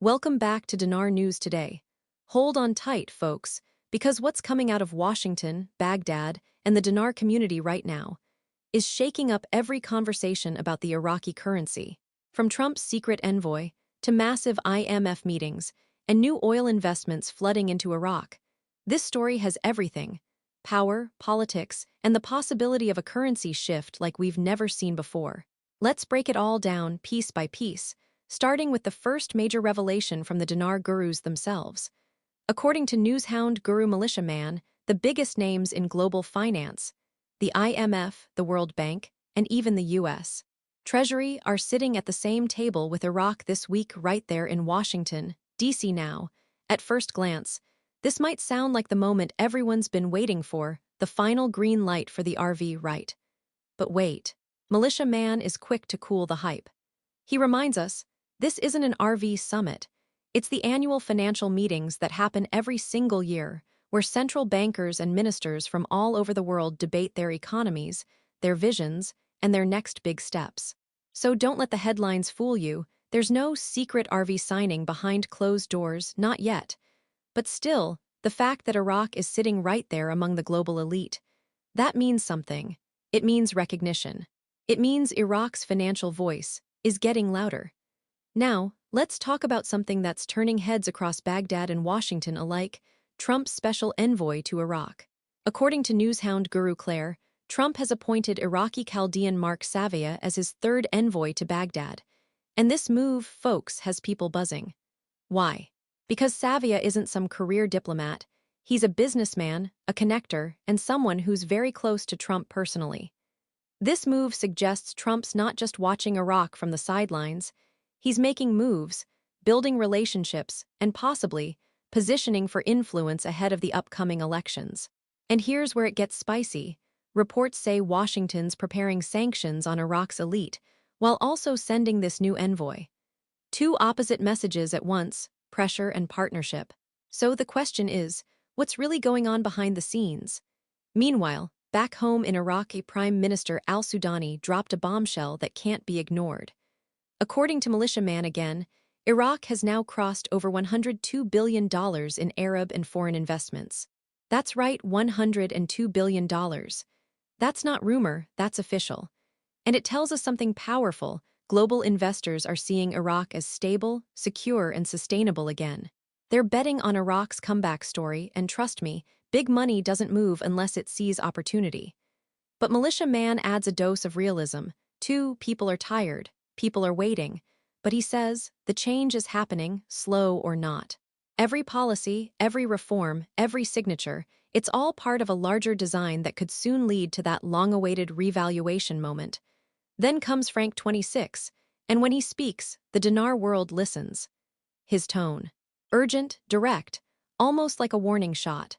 Welcome back to Dinar News Today. Hold on tight, folks, because what's coming out of Washington, Baghdad, and the Dinar community right now is shaking up every conversation about the Iraqi currency. From Trump's secret envoy to massive IMF meetings and new oil investments flooding into Iraq, this story has everything: power, politics, and the possibility of a currency shift like we've never seen before. Let's break it all down piece by piece, starting with the first major revelation from the Dinar Gurus themselves. According to newshound guru Militia Man, the biggest names in global finance, the IMF, the World Bank, and even the US Treasury are sitting at the same table with Iraq this week right there in Washington, D.C. now. At first glance, this might sound like the moment everyone's been waiting for, the final green light for the RV, right? But wait, Militia Man is quick to cool the hype. He reminds us, this isn't an RV summit. It's the annual financial meetings that happen every single year, where central bankers and ministers from all over the world debate their economies, their visions, and their next big steps. So don't let the headlines fool you. There's no secret RV signing behind closed doors, not yet. But still, the fact that Iraq is sitting right there among the global elite, that means something. It means recognition. It means Iraq's financial voice is getting louder. Now, let's talk about something that's turning heads across Baghdad and Washington alike: Trump's special envoy to Iraq. According to newshound guru Clare, Trump has appointed Iraqi Chaldean MarkZ as his third envoy to Baghdad. And this move, folks, has people buzzing. Why? Because Savia isn't some career diplomat. He's a businessman, a connector, and someone who's very close to Trump personally. This move suggests Trump's not just watching Iraq from the sidelines. He's making moves, building relationships, and possibly positioning for influence ahead of the upcoming elections. And here's where it gets spicy. Reports say Washington's preparing sanctions on Iraq's elite, while also sending this new envoy. Two opposite messages at once: pressure and partnership. So the question is, what's really going on behind the scenes? Meanwhile, back home in Iraq, Prime Minister al-Sudani dropped a bombshell that can't be ignored. According to Militia Man again, Iraq has now crossed over $102 billion in Arab and foreign investments. That's right, $102 billion. That's not rumor, that's official. And it tells us something powerful. Global investors are seeing Iraq as stable, secure, and sustainable again. They're betting on Iraq's comeback story, and trust me, big money doesn't move unless it sees opportunity. But Militia Man adds a dose of realism. Too, people are tired. People are waiting. But he says, the change is happening, slow or not. Every policy, every reform, every signature, it's all part of a larger design that could soon lead to that long-awaited revaluation moment. Then comes Frank 26, and when he speaks, the dinar world listens. His tone: urgent, direct, almost like a warning shot.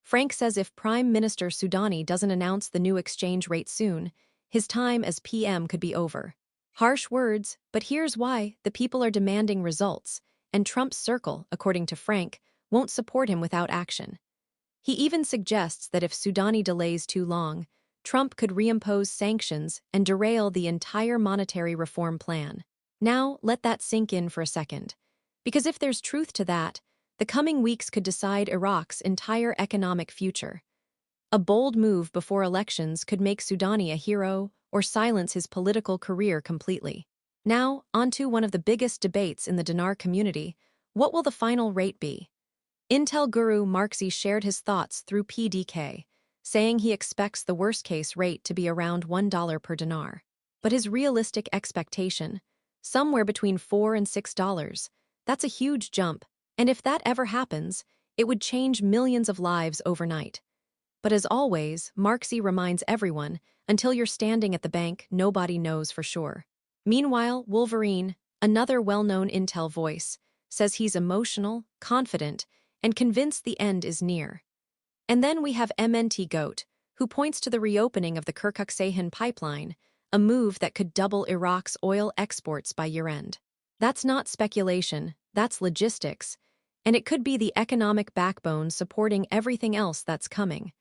Frank says if Prime Minister Sudani doesn't announce the new exchange rate soon, his time as PM could be over. Harsh words, but here's why: the people are demanding results, and Trump's circle, according to Frank, won't support him without action. He even suggests that if Sudani delays too long, Trump could reimpose sanctions and derail the entire monetary reform plan. Now, let that sink in for a second. Because if there's truth to that, the coming weeks could decide Iraq's entire economic future. A bold move before elections could make Sudani a hero or silence his political career completely. Now, onto one of the biggest debates in the dinar community: what will the final rate be? Intel guru MarkZ shared his thoughts through PDK, saying he expects the worst-case rate to be around $1 per dinar. But his realistic expectation, somewhere between $4 and $6, that's a huge jump, and if that ever happens, it would change millions of lives overnight. But as always, MarkZ reminds everyone, until you're standing at the bank, nobody knows for sure. Meanwhile, Wolverine, another well-known Intel voice, says he's emotional, confident, and convinced the end is near. And then we have MNT Goat, who points to the reopening of the Kirkuk-Sahin pipeline, a move that could double Iraq's oil exports by year-end. That's not speculation, that's logistics, and it could be the economic backbone supporting everything else that's coming.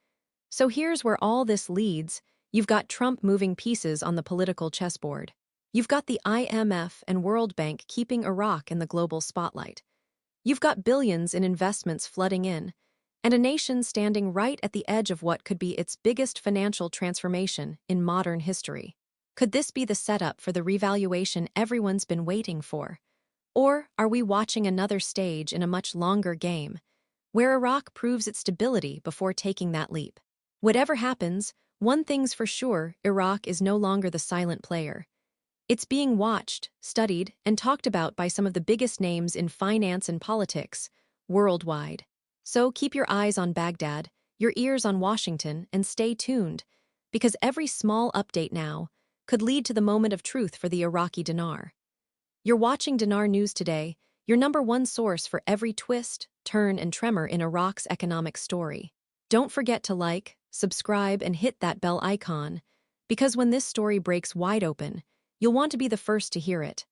So here's where all this leads: you've got Trump moving pieces on the political chessboard. You've got the IMF and World Bank keeping Iraq in the global spotlight. You've got billions in investments flooding in, and a nation standing right at the edge of what could be its biggest financial transformation in modern history. Could this be the setup for the revaluation everyone's been waiting for? Or are we watching another stage in a much longer game, where Iraq proves its stability before taking that leap? Whatever happens, one thing's for sure: Iraq is no longer the silent player. It's being watched, studied, and talked about by some of the biggest names in finance and politics worldwide. So keep your eyes on Baghdad, your ears on Washington, and stay tuned, because every small update now could lead to the moment of truth for the Iraqi dinar. You're watching Dinar News today, your number one source for every twist, turn, and tremor in Iraq's economic story. Don't forget to like, subscribe, and hit that bell icon, because when this story breaks wide open, you'll want to be the first to hear it.